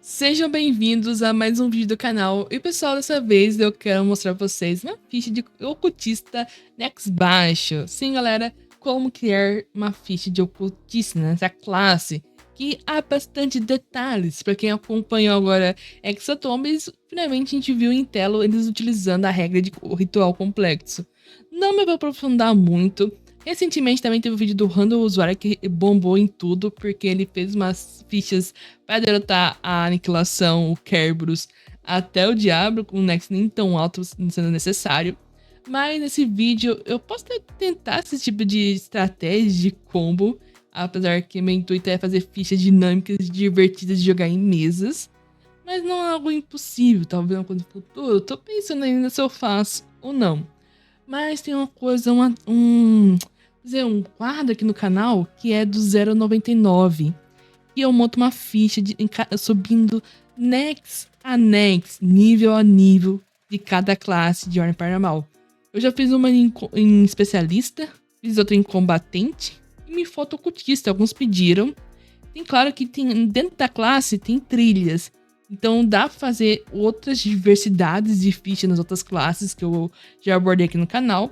Sejam bem-vindos a mais um vídeo do canal. E pessoal, dessa vez eu quero mostrar pra vocês uma ficha de ocultista Nex Baixo. Sim, galera, como criar uma ficha de ocultista nessa classe, que há bastante detalhes. Pra quem acompanhou agora Hexatombs, finalmente a gente viu em tela eles utilizando a regra de ritual complexo. Não me vou aprofundar muito. Recentemente também teve um vídeo do Random Usuário que bombou em tudo, porque ele fez umas fichas para derrotar a Aniquilação, o Kerberos, até o Diablo, com um Nex nem tão alto sendo necessário. Mas nesse vídeo eu posso tentar esse tipo de estratégia de combo, apesar que meu intuito é fazer fichas dinâmicas divertidas de jogar em mesas. Mas não é algo impossível, talvez uma coisa no futuro. Eu tô pensando ainda se eu faço ou não. Mas tem uma coisa, um quadro aqui no canal que é do 0,99. E eu monto uma ficha subindo nex a nex, nível a nível de cada classe de Ordem Paranormal. Eu já fiz uma em especialista, fiz outra em combatente e me falta ocultista. Alguns pediram. Tem claro que tem, dentro da classe tem trilhas. Então dá pra fazer outras diversidades de fichas nas outras classes que eu já abordei aqui no canal.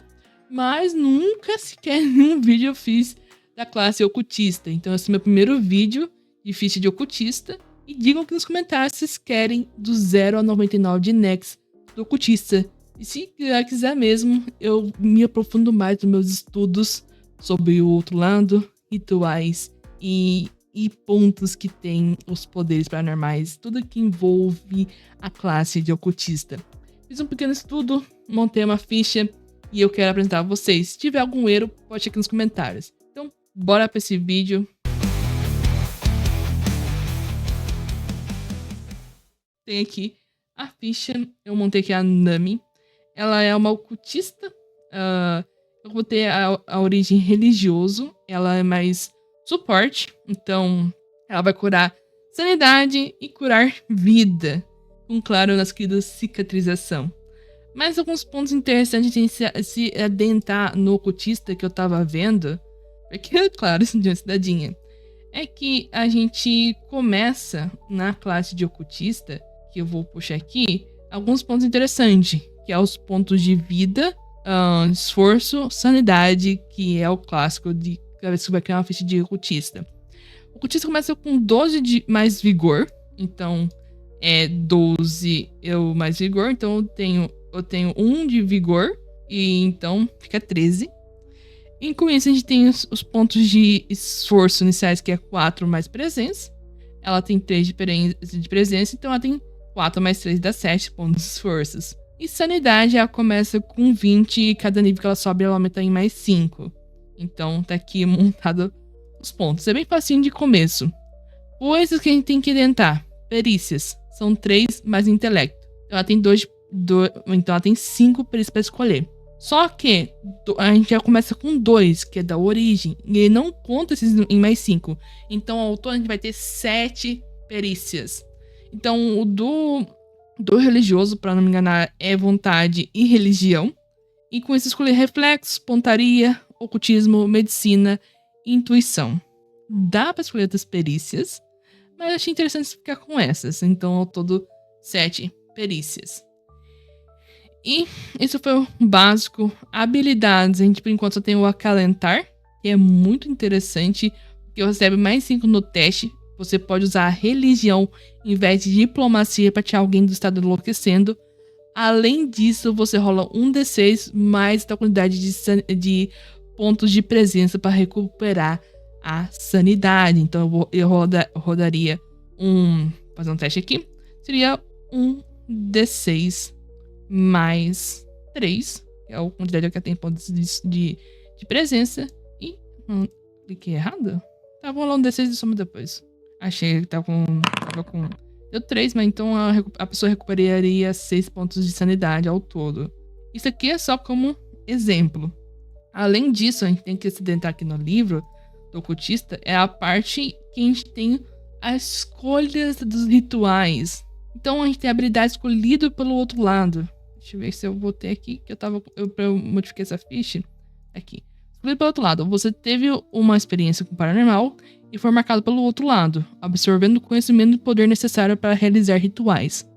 Mas nunca sequer em um vídeo eu fiz da classe ocultista. Então esse é o meu primeiro vídeo de ficha de ocultista. E digam aqui nos comentários se vocês querem do 0 a 99 de Nex do ocultista. E se quiser mesmo, eu me aprofundo mais nos meus estudos sobre o outro lado, rituais e pontos que tem os poderes paranormais, tudo que envolve a classe de ocultista. Fiz um pequeno estudo, montei uma ficha e eu quero apresentar a vocês. Se tiver algum erro, pode aqui nos comentários. Então, bora para esse vídeo. Tem aqui a ficha, eu montei aqui a Nami. Ela é uma ocultista. Eu botei a origem religioso, ela é mais suporte, então ela vai curar sanidade e curar vida, com claro nas queridas cicatrização. Mas alguns pontos interessantes de se adentrar no ocultista que eu tava vendo, porque, claro, de uma cidadinha, é que a gente começa na classe de ocultista, que eu vou puxar aqui, alguns pontos interessantes, que é os pontos de vida, esforço, sanidade, que é o clássico de cada vez que vai criar uma ficha de ocultista. O ocultista começa com 12 de mais vigor, então é 12 eu mais vigor, então eu tenho 1 de vigor, e então fica 13. E com isso a gente tem os pontos de esforço iniciais, que é 4 mais presença. Ela tem 3 de presença, então ela tem 4 mais 3 dá 7 pontos de esforços. E sanidade, ela começa com 20 e cada nível que ela sobe, ela aumenta em mais 5. Então tá aqui montado os pontos. É bem facinho de começo. Coisas que a gente tem que tentar. Perícias. São 3 mais intelecto. Então ela tem 2, então ela tem 5 perícias pra escolher. Só que a gente já começa com 2, que é da origem. E ele não conta esses em mais 5. Então ao todo a gente vai ter 7 perícias. Então o do religioso, pra não me enganar, é vontade e religião. E com isso escolher reflexos, pontaria, ocultismo, medicina e intuição. Dá pra escolher outras perícias, mas achei interessante ficar com essas. Então, ao todo, 7 perícias. E isso foi o básico. Habilidades, a gente por enquanto só tem o acalentar, que é muito interessante, porque recebe mais 5 no teste. Você pode usar a religião em vez de diplomacia para tirar alguém do estado enlouquecendo. Além disso, você rola um D6 mais a quantidade de pontos de presença para recuperar a sanidade. Então eu rodaria fazer um teste aqui. Seria um D6 mais 3, que é a quantidade que tem pontos de presença. E cliquei errado? Tá, vou rolar um D6 e soma depois. Achei que tava com deu 3, mas então a pessoa recuperaria 6 pontos de sanidade ao todo. Isso aqui é só como exemplo. Além disso, a gente tem que se adentrar aqui no livro do ocultista, é a parte que a gente tem as escolhas dos rituais. Então a gente tem a habilidade escolhida pelo outro lado. Deixa eu ver se eu botei aqui, que eu modifiquei essa ficha. Aqui. Escolhido pelo outro lado, você teve uma experiência com o paranormal e foi marcado pelo outro lado, absorvendo o conhecimento e poder necessário para realizar rituais.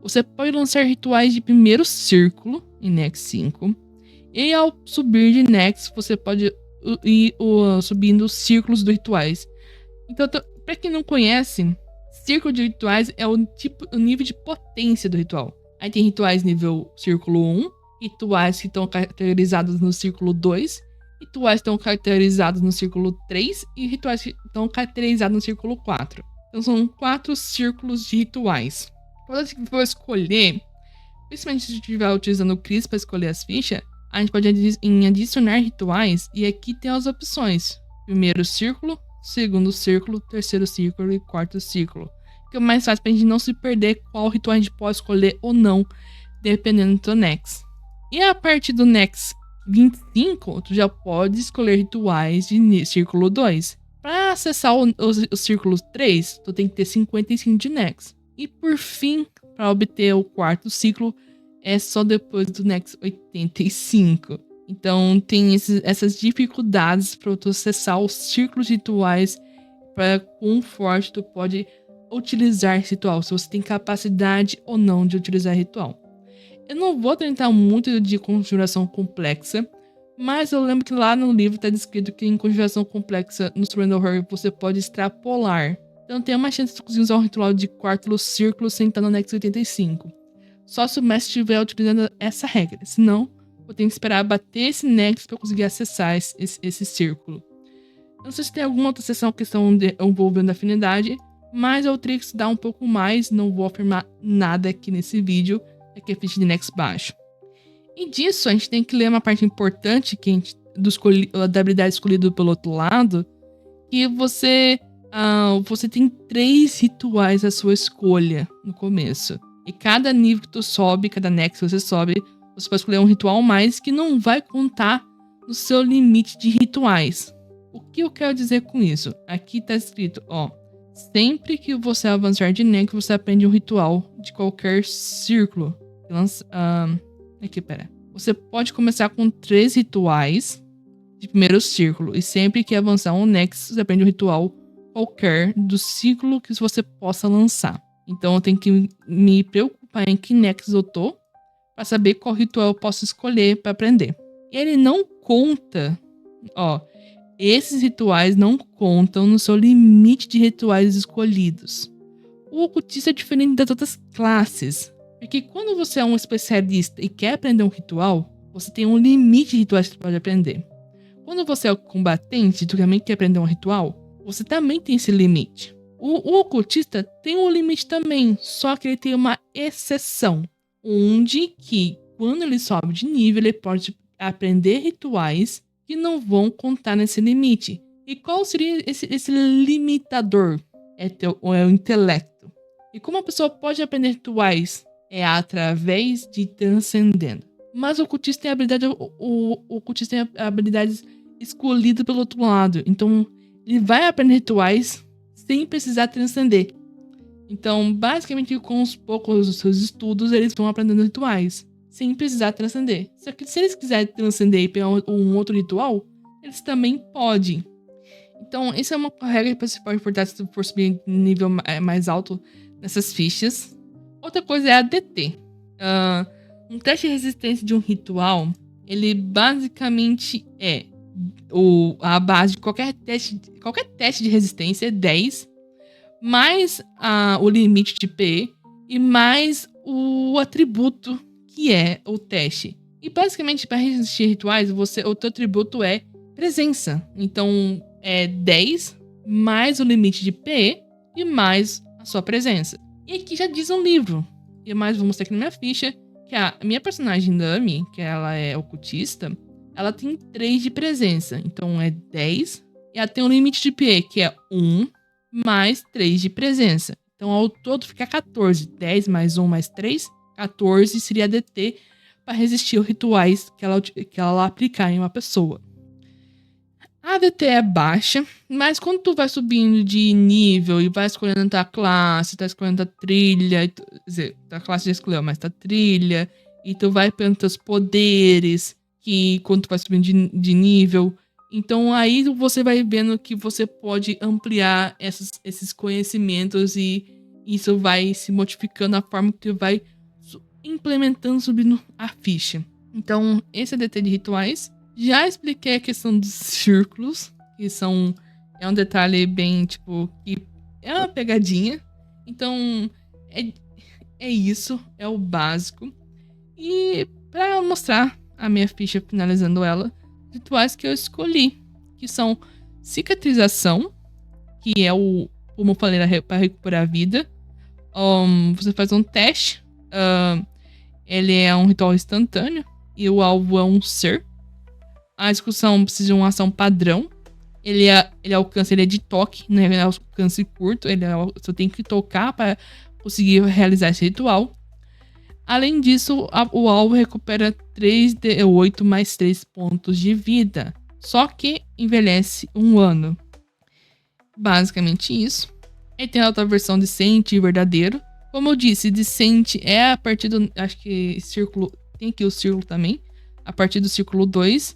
Você pode lançar rituais de primeiro círculo em Nex 5, e ao subir de Nex, você pode ir subindo os círculos dos rituais. Então, para quem não conhece, círculo de rituais é o nível de potência do ritual. Aí tem rituais nível círculo 1, rituais que estão caracterizados no círculo 2, rituais que estão caracterizados no círculo 3 e rituais que estão caracterizados no círculo 4. Então são 4 círculos de rituais. Quando a gente for escolher, principalmente se a gente estiver utilizando o Cris para escolher as fichas, a gente pode adicionar rituais e aqui tem as opções. Primeiro círculo, segundo círculo, terceiro círculo e quarto círculo. Fica mais fácil pra gente não se perder qual ritual a gente pode escolher ou não, dependendo do Nex. E a partir do Nex 25, tu já pode escolher rituais de círculo 2. Para acessar o círculo 3, tu tem que ter 55 de Nex. E por fim, para obter o quarto ciclo, é só depois do Nex 85. Então tem essas dificuldades para tu acessar os círculos rituais, para quão forte tu pode utilizar esse ritual, se você tem capacidade ou não de utilizar ritual. Eu não vou tentar muito de conjuração complexa, mas eu lembro que lá no livro está descrito que em conjuração complexa no Surrender Horror você pode extrapolar. Então tem uma chance de conseguir usar um ritual de quarto círculo sem estar no Nex 85. Só se o mestre estiver utilizando essa regra, senão eu tenho que esperar bater esse Nex para conseguir acessar esse círculo. Eu não sei se tem alguma outra sessão que estão envolvendo afinidade, mas eu teria que estudar um pouco mais, não vou afirmar nada aqui nesse vídeo, é que é ficha de Nex baixo. E disso, a gente tem que ler uma parte importante que da habilidade escolhida pelo outro lado, que você tem 3 rituais à sua escolha no começo. E cada nível que tu sobe, cada Nex que você sobe, você pode escolher um ritual mais que não vai contar no seu limite de rituais. O que eu quero dizer com isso? Aqui tá escrito, ó. Sempre que você avançar de Nex, você aprende um ritual de qualquer círculo. Aqui, pera. Você pode começar com 3 rituais de primeiro círculo. E sempre que avançar um Nex, você aprende um ritual qualquer do ciclo que você possa lançar. Então eu tenho que me preocupar em que Nex eu tô, para saber qual ritual eu posso escolher para aprender. Ele não conta, ó. Esses rituais não contam no seu limite de rituais escolhidos. O ocultista é diferente das outras classes, porque quando você é um especialista e quer aprender um ritual, você tem um limite de rituais que você pode aprender. Quando você é o combatente e tu também quer aprender um ritual, você também tem esse limite. O ocultista tem um limite também, só que ele tem uma exceção, onde que quando ele sobe de nível, ele pode aprender rituais que não vão contar nesse limite. E qual seria esse limitador? É o intelecto. E como a pessoa pode aprender rituais? É através de transcendendo. Mas o ocultista tem o ocultista tem habilidades escolhidas pelo outro lado. Então, ele vai aprender rituais sem precisar transcender. Então, basicamente, com os poucos dos seus estudos, eles vão aprendendo rituais sem precisar transcender. Só que se eles quiserem transcender e pegar um outro ritual, eles também podem. Então, essa é uma regra que você pode importar se você for subir nível mais alto nessas fichas. Outra coisa é a DT. Um teste de resistência de um ritual, ele basicamente é a base de qualquer teste de resistência é 10, mais o limite de PE e mais o atributo que é o teste. E basicamente, para resistir rituais, o teu atributo é presença. Então, é 10 mais o limite de PE e mais a sua presença. E aqui já diz um livro. E mais vou mostrar aqui na minha ficha que a minha personagem Nami, que ela é ocultista, ela tem 3 de presença. Então, é 10. E ela tem um limite de PE, que é 1 mais 3 de presença. Então, ao todo fica 14. 10 mais 1 mais 3... 14 seria a DT para resistir aos rituais que ela aplicar em uma pessoa. A DT é baixa, mas quando tu vai subindo de nível e vai escolhendo a classe, tá escolhendo a trilha, quer dizer, a classe já escolheu, mas tá trilha, e tu vai pegando teus poderes, que quando tu vai subindo de nível, Então aí você vai vendo que você pode ampliar esses conhecimentos e isso vai se modificando a forma que vai implementando, subindo a ficha. Então esse é DT de rituais. Já expliquei a questão dos círculos, que é um detalhe bem, tipo, que é uma pegadinha. Então é isso, é o básico. E para mostrar a minha ficha, finalizando ela, rituais que eu escolhi, que são cicatrização, que é como eu falei, para recuperar a vida. Você faz um teste, ele é um ritual instantâneo e o alvo é um ser. A execução precisa de uma ação padrão. Ele alcança, ele é de toque, não é alcance curto, você tem que tocar para conseguir realizar esse ritual. Além disso, o alvo recupera 3d8 mais 3 pontos de vida, só que envelhece 1 ano. Basicamente isso. Ele tem a outra versão decente e verdadeiro. Como eu disse, decente é a partir do... Acho que círculo... Tem aqui o círculo também. A partir do círculo 2.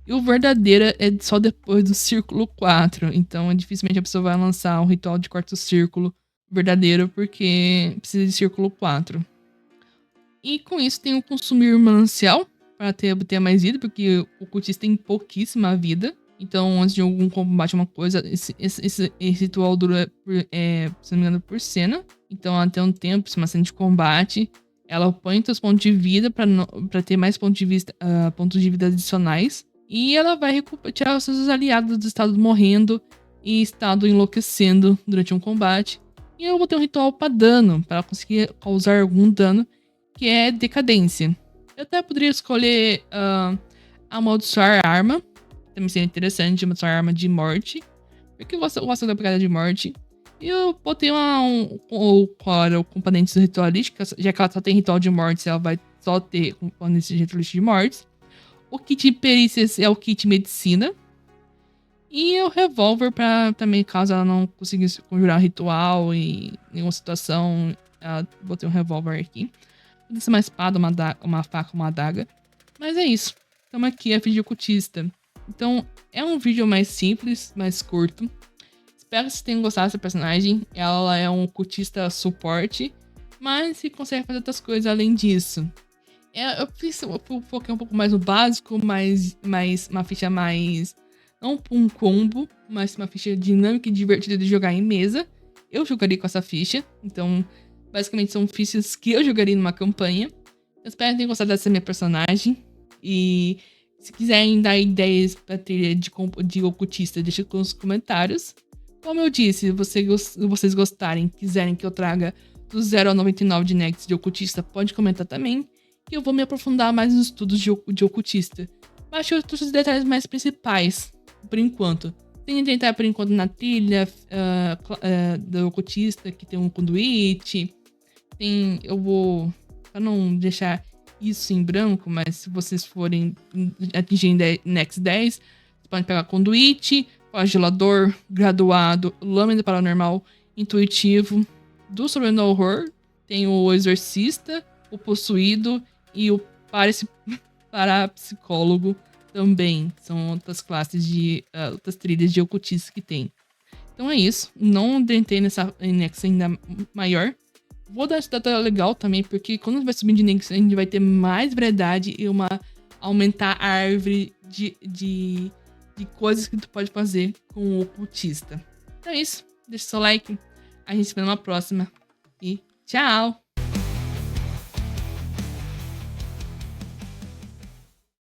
E o verdadeiro é só depois do círculo 4. Então, dificilmente a pessoa vai lançar um ritual de quarto círculo verdadeiro, porque precisa de círculo 4. E com isso tem o consumir manancial, para obter mais vida, porque o cultista tem pouquíssima vida. Então, antes de algum combate, uma coisa, esse ritual dura, se não me engano, por cena. Então, até um tempo, se uma cena de combate, ela põe seus pontos de vida para ter mais pontos de vida adicionais. E ela vai tirar os seus aliados do estado morrendo e estado enlouquecendo durante um combate. E eu vou ter um ritual para dano, para conseguir causar algum dano, que é decadência. Eu até poderia escolher amaldiçoar arma. Também seria interessante amaldiçoar arma de morte, porque eu gosto da pegada de morte. E eu botei o componente ritualística, já que ela só tem ritual de morte, ela vai só ter componentes ritualísticos de morte. O kit de perícias é o kit medicina. E o revólver pra também, caso ela não conseguisse conjurar ritual em nenhuma situação, botei um revólver aqui. Pode ser uma espada, uma faca, uma adaga. Mas é isso. Estamos aqui, a vídeo ocultista. Então, é um vídeo mais simples, mais curto. Espero que vocês tenham gostado dessa personagem. Ela é um cultista suporte, mas que consegue fazer outras coisas além disso. Eu foquei um pouco mais no básico, mais uma ficha mais... Não um combo, mas uma ficha dinâmica e divertida de jogar em mesa. Eu jogaria com essa ficha. Então, basicamente são fichas que eu jogaria numa campanha. Eu espero que tenham gostado dessa minha personagem. E se quiserem dar ideias pra trilha de ocultista, deixa nos comentários. Como eu disse, se vocês gostarem, quiserem que eu traga do 0 ao 99 de Nex de ocultista, pode comentar também. Que eu vou me aprofundar mais nos estudos de ocultista. Mas acho que os detalhes mais principais, por enquanto. Tem que entrar por enquanto na trilha do ocultista, que tem um conduíte. Eu vou, pra não deixar isso em branco, mas se vocês forem atingir Nex 10, vocês podem pegar conduíte, flagelador, graduado, lâmina paranormal, intuitivo. Do Sobrenatural Horror tem o exorcista, o possuído e o parapsicólogo também. São outras classes de outras trilhas de ocultistas que tem. Então é isso. Não tentei nessa Nex ainda maior. Vou dar essa data legal também, porque quando vai subir de Nex, a gente vai ter mais variedade e aumentar a árvore de coisas que tu pode fazer com o ocultista. Então é isso. Deixa seu like. A gente se vê numa próxima. E tchau!